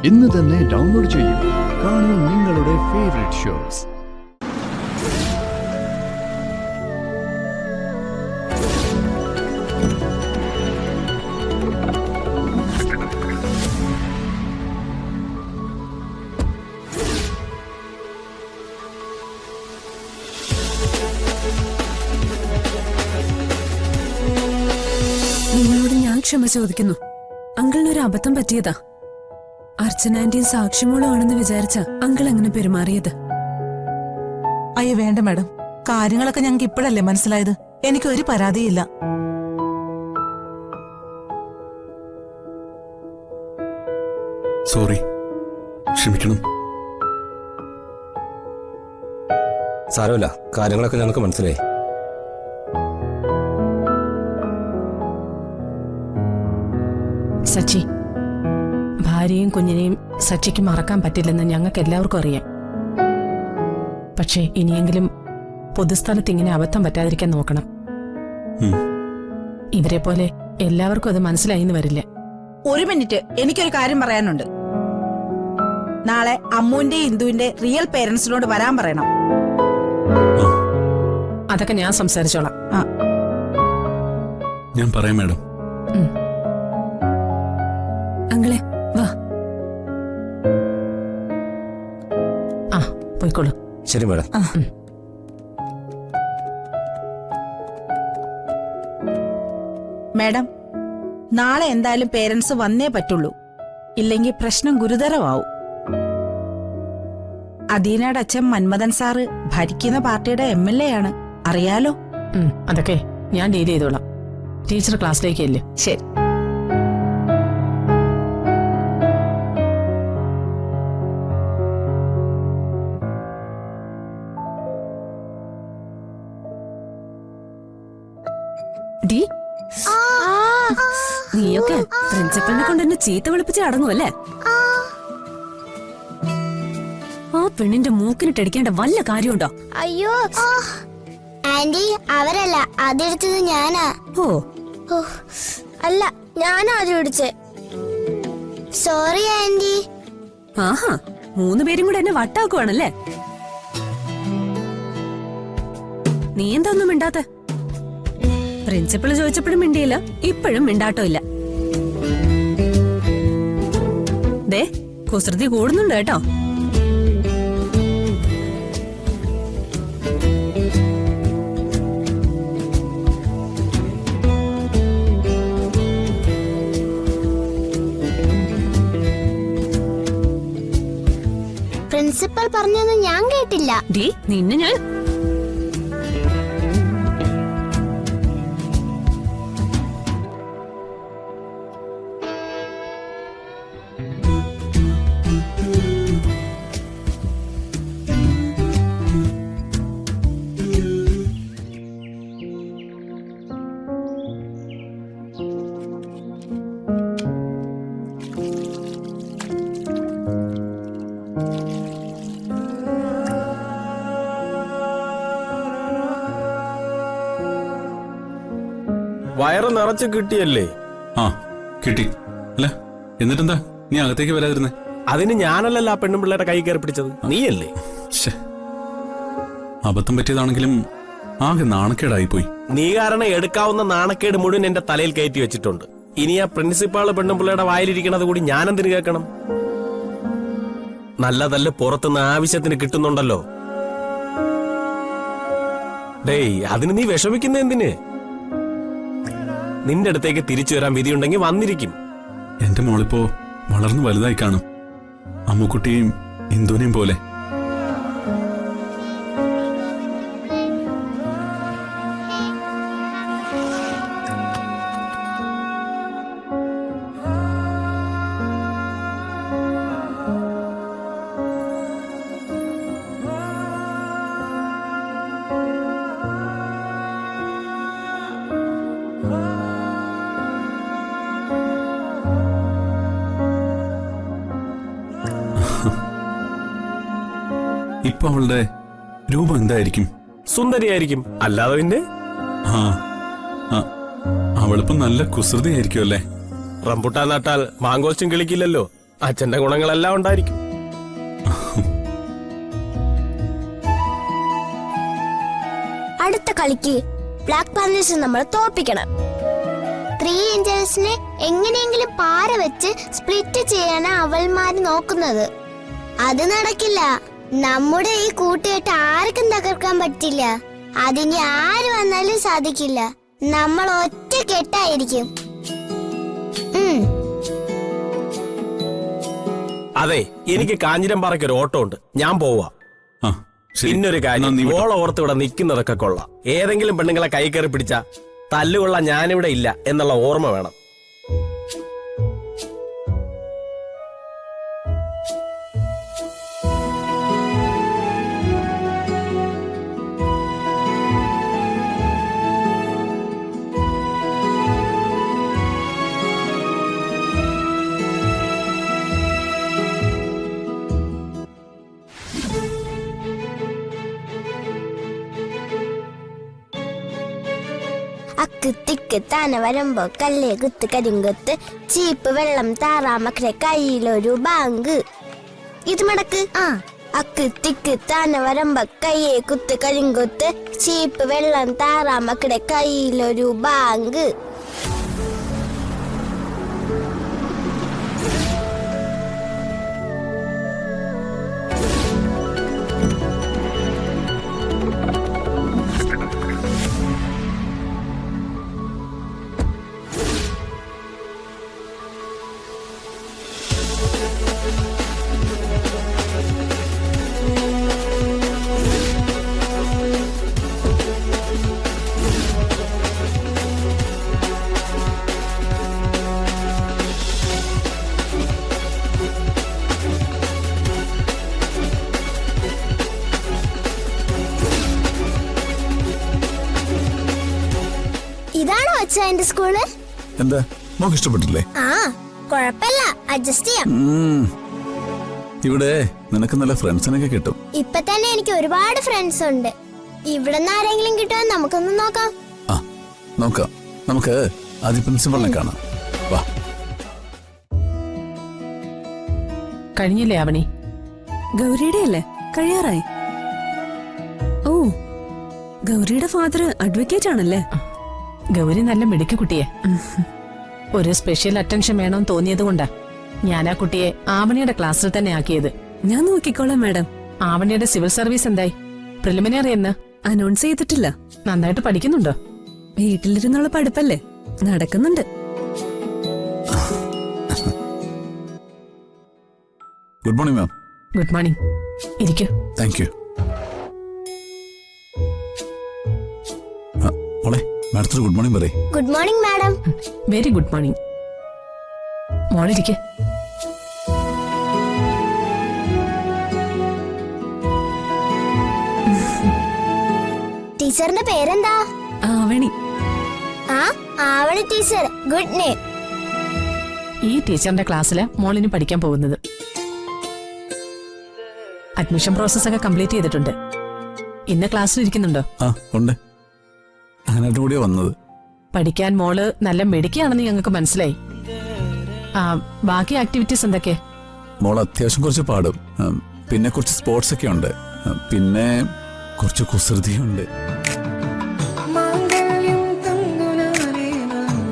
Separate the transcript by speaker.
Speaker 1: ഇന്ന് തന്നെ ഡൗൺലോഡ് ചെയ്യൂ. കാണൂ നിങ്ങളുടെ ഫേവറേറ്റ് ഷോസ്.
Speaker 2: നിങ്ങളോട് ഞാൻ ക്ഷമ ചോദിക്കുന്നു. അങ്കിളിനൊരു അബദ്ധം പറ്റിയതാ. അർച്ചന ആന്റിയും സാക്ഷിമോളും ആണെന്ന് വിചാരിച്ച അങ്കിൾ എങ്ങനെ പെരുമാറിയത്?
Speaker 3: അയ്യോ വേണ്ട മാഡം, കാര്യങ്ങളൊക്കെ ഞങ്ങൾക്ക് ഇപ്പോഴല്ലേ മനസ്സിലായത്. എനിക്കൊരു പരാതിയില്ല.
Speaker 4: സോറി, ക്ഷമിക്കണം.
Speaker 5: സാരമില്ല, കാര്യങ്ങളൊക്കെ ഞങ്ങൾക്ക് മനസ്സിലായി.
Speaker 6: സച്ചി, ഭാര്യയും കുഞ്ഞിനെയും സച്ചിക്ക് മറക്കാൻ പറ്റില്ലെന്ന് ഞങ്ങൾക്ക് എല്ലാവർക്കും അറിയാം. പക്ഷേ ഇനിയെങ്കിലും പൊതുസ്ഥലത്ത് ഇങ്ങനെ അബദ്ധം പറ്റാതിരിക്കാൻ നോക്കണം. ഇവരെ പോലെ എല്ലാവർക്കും അത് മനസ്സിലായിന്ന് വരില്ല.
Speaker 7: ഒരു മിനിറ്റ്, എനിക്കൊരു കാര്യം പറയാനുണ്ട്. നാളെ അമ്മുവിന്റെ ഇന്ദുവിന്റെ റിയൽ പേരൻസിനോട് വരാൻ പറയണം.
Speaker 6: അതൊക്കെ ഞാൻ സംസാരിച്ചോളാം.
Speaker 4: ഞാൻ പറയാം മാഡം.
Speaker 2: അങ്കിളെ വാ.
Speaker 6: ആ, പോയിക്കോളൂ.
Speaker 5: ശരി മാഡം.
Speaker 7: മാഡം, നാളെ എന്തായാലും പേരൻസ് വന്നേ പറ്റുള്ളൂ. ഇല്ലെങ്കിൽ പ്രശ്നം ഗുരുതരമാവും. അദീനയുടെ അച്ഛൻ മന്മഥൻ സാറ് ഭരിക്കുന്ന പാർട്ടിയുടെ MLA ആണ്, അറിയാലോ.
Speaker 6: അതൊക്കെ ഞാൻ ഡീൽ ചെയ്തോളാം. ടീച്ചർ ക്ലാസ്സിലേക്ക് അല്ലേ?
Speaker 7: ശരി.
Speaker 2: ഡി, നീയൊക്കെ പ്രിൻസിപ്പലിനെ കൊണ്ട് എന്നെ ചീത്ത വിളിപ്പിച്ച് അടങ്ങുമല്ലേ? ആ പെണ്ണിന്റെ മൂക്കിനിട്ടടിക്കേണ്ട വല്ല കാര്യമുണ്ടോ?
Speaker 8: അയ്യോ ആന്റി, അവരല്ല, അതെടുത്തത് ഞാനാ.
Speaker 2: ഓ
Speaker 8: അല്ല, ഞാനാ അത് പിടിച്ചേ. Sorry aunty.
Speaker 2: ആഹാ, 3 പേരും കൂടെ എന്നെ വട്ടാക്കുവാണല്ലേ? നീ എന്താ ഒന്നും മിണ്ടാത്തെ? പ്രിൻസിപ്പള് ചോദിച്ചപ്പോഴും മിണ്ടിയില്ല, ഇപ്പോഴും മിണ്ടാട്ടോ ഇല്ല. ദേ, കുസൃതി കൂടുന്നുണ്ട് കേട്ടോ.
Speaker 8: പ്രിൻസിപ്പൽ പറഞ്ഞൊന്നും ഞാൻ കേട്ടില്ല.
Speaker 2: ഡി, നിന്നെ ഞാൻ
Speaker 9: വയറ് നിറച്ച് കിട്ടിയല്ലേ?
Speaker 4: ആ, കിട്ടി. അല്ല എന്നിട്ടെന്താ നീ അകത്തേക്ക് വരാതിരുന്നേ?
Speaker 9: അതിന് ഞാനല്ലല്ലോ ആ പെണ്ണും പിള്ളേരുടെ കൈ കയറി പിടിച്ചത്, നീയല്ലേ?
Speaker 4: അബദ്ധം പറ്റിയതാണെങ്കിലും ആകെ നാണക്കേടായിപ്പോയി.
Speaker 9: നീ കാരണം എടുക്കാവുന്ന നാണക്കേട് മുഴുവൻ എന്റെ തലയിൽ കയറ്റി വെച്ചിട്ടുണ്ട്. ഇനി ആ പ്രിൻസിപ്പാള് പെണ്ണും പിള്ളേരുടെ വായിലിരിക്കണത് കൂടി ഞാനെന്തിനു കേൾക്കണം? നല്ലതല്ല പുറത്തുനിന്ന് ആവശ്യത്തിന് കിട്ടുന്നുണ്ടല്ലോ. ഡേയ്, അതിന് നീ വിഷമിക്കുന്ന എന്തിന്? നിന്റെ അടുത്തേക്ക് തിരിച്ചു വരാൻ വിധിയുണ്ടെങ്കിൽ വന്നിരിക്കും.
Speaker 4: എന്റെ മോളിപ്പോ വളർന്നു വലുതായി കാണും, അമ്മുക്കുട്ടിയും ഇന്ദുവിനെയും പോലെ. ഇപ്പൊ അവളുടെ രൂപം എന്തായിരിക്കും?
Speaker 9: സുന്ദരിയായിരിക്കും, അല്ലാതെ പിന്നെ.
Speaker 4: അവളിപ്പോ നല്ല കുസൃതിയായിരിക്കും അല്ലേ?
Speaker 9: റംബുട്ടാൻ നട്ടാൽ മാങ്കോസ്റ്റും കിളിക്കില്ലല്ലോ. അച്ഛന്റെ ഗുണങ്ങളെല്ലാം ഉണ്ടായിരിക്കും.
Speaker 8: അടുത്ത കളിക്ക് ബ്ലാക്ക് പാന്തേഴ്സ് നമ്മൾ തോപ്പിക്കണം. 3 ഏഞ്ചൽസിനെ എങ്ങനെയെങ്കിലും പാര വെച്ച് സ്പ്ലിറ്റ് ചെയ്യാനാ അവൾമാര് നോക്കുന്നത്. അത് നടക്കില്ല. നമ്മുടെ ഈ കൂട്ടുകെട്ട് ആർക്കും തകർക്കാൻ പറ്റില്ല. അതിന് ആര് വന്നാലും സാധിക്കില്ല. നമ്മൾ ഒറ്റ കെട്ടായിരിക്കും.
Speaker 9: അതെ, എനിക്ക് കാഞ്ഞിരംപാറയ്ക്ക് ഒരു ഓട്ടോ ഉണ്ട്. ഞാൻ പോവാ.
Speaker 4: ആ ശരി.
Speaker 9: പിന്നൊരു കാര്യം,
Speaker 4: എന്നാ നീ വിട്ടോ.
Speaker 9: ഓള ഓർത്ത് ഇവിടെ നിൽക്കുന്നതൊക്കെ കൊള്ളാം. ഏതെങ്കിലും പെണ്ണുങ്ങളെ കൈ കയറി പിടിച്ച തല്ലുകൊള്ള ഞാനിവിടെ ഇല്ല എന്നുള്ള ഓർമ്മ വേണം.
Speaker 8: അക്ക് തിക്ക് താന വരുമ്പോ കല്ലേ കുത്ത് കരിങ്കുത്ത് ചീപ്പ് വെള്ളം താറാമക്കളെ കയ്യിലൊരു ബാങ്ക്. ഇത് മടക്ക്. അക്ക് തിക്ക് താന വരുമ്പോ കയ്യെ കുത്ത് കരിങ്കുത്ത് ചീപ്പ് വെള്ളം താറാമക്കളെ കയ്യിലൊരു ബാങ്ക്. ഇതാണോ അച്ഛാ എന്റെ സ്കൂള്?
Speaker 1: എന്താ മോക്ക് ഇഷ്ടപ്പെട്ടില്ലേ?
Speaker 8: ആ, കൊഴപ്പല്ല, അഡ്ജസ്റ്റ് ചെയ്യാം.
Speaker 1: ഇവിടെ നിനക്ക് നല്ല ഫ്രണ്ട്സിനൊക്കെ കിട്ടും.
Speaker 8: ഇപ്പൊ തന്നെ എനിക്ക് ഒരുപാട് ഫ്രണ്ട്സ് ഉണ്ട്. ഇവിടുന്ന് ആരെങ്കിലും കിട്ടുമോ നമുക്കൊന്ന് നോക്കാം.
Speaker 1: ആ നോക്കാം. നമുക്ക് ആദ്യ പ്രിൻസിപ്പളിനെ കാണാം. വാ.
Speaker 6: കഴിഞ്ഞില്ലേ അവണി?
Speaker 2: ഗൗരിയുടെ അല്ലേ? കഴിയാറായി. ഓ, ഗൗരിയുടെ ഫാദർ അഡ്വക്കേറ്റ് ആണല്ലേ?
Speaker 6: ഗൗരി നല്ല മിടുക്കി കുട്ടിയെ. ഒരു സ്പെഷ്യൽ അറ്റൻഷൻ വേണമെന്ന് തോന്നിയത് കൊണ്ടാ ഞാൻ ആ കുട്ടിയെ ആവണിയുടെ ക്ലാസ്സിൽ തന്നെ ആക്കിയത്.
Speaker 2: ഞാൻ നോക്കിക്കോളാം മാഡം.
Speaker 6: ആവണിയുടെ സിവിൽ സർവീസ് എന്തായി? പ്രിലിമിനറി എന്ന്
Speaker 2: അനൗൺസ് ചെയ്തിട്ടില്ല.
Speaker 6: നന്നായിട്ട് പഠിക്കുന്നുണ്ടോ?
Speaker 2: വീട്ടിലിരുന്നുള്ള പഠിപ്പല്ലേ, നടക്കുന്നുണ്ട്.
Speaker 1: Good morning ma'am.
Speaker 6: Good morning. ഇരിക്കൂ.
Speaker 1: Thank you. മോളെ മാഡത്തിന് ഗുഡ് മോർണിംഗ് പറയേ.
Speaker 8: Good morning madam.
Speaker 6: Very good morning. മോളിരിക്കെ.
Speaker 8: ടീച്ചറിന്റെ പേരെന്താ?
Speaker 2: ആവണി.
Speaker 8: ആ, ആവണി ടീച്ചർ. Good name.
Speaker 6: ഈ ടീച്ചറിന്റെ ക്ലാസ്സില് മോളിന് പഠിക്കാൻ പോകുന്നത്. അഡ്മിഷൻ പ്രോസസ് ഒക്കെ കംപ്ലീറ്റ് ചെയ്തിട്ടുണ്ട്. ഇന്ന് ക്ലാസ്സിൽ ഇരിക്കുന്നുണ്ടോ?
Speaker 1: ആ ഉണ്ട്. അങ്ങനായിട്ട് കൂടിയാ വന്നത്.
Speaker 6: പഠിക്കാൻ മോള് നല്ല മിടുക്കിയാണെന്ന് ഞങ്ങൾക്ക് മനസ്സിലായി. ബാക്കി ആക്ടിവിറ്റീസ് എന്തൊക്കെ?
Speaker 1: മോൾ അത്യാവശ്യം കുറച്ച് പാടും. പിന്നെ കുറച്ച് സ്പോർട്സ് ഒക്കെ ഉണ്ട്. പിന്നെ കുറച്ച് കുസൃതിയുണ്ട്.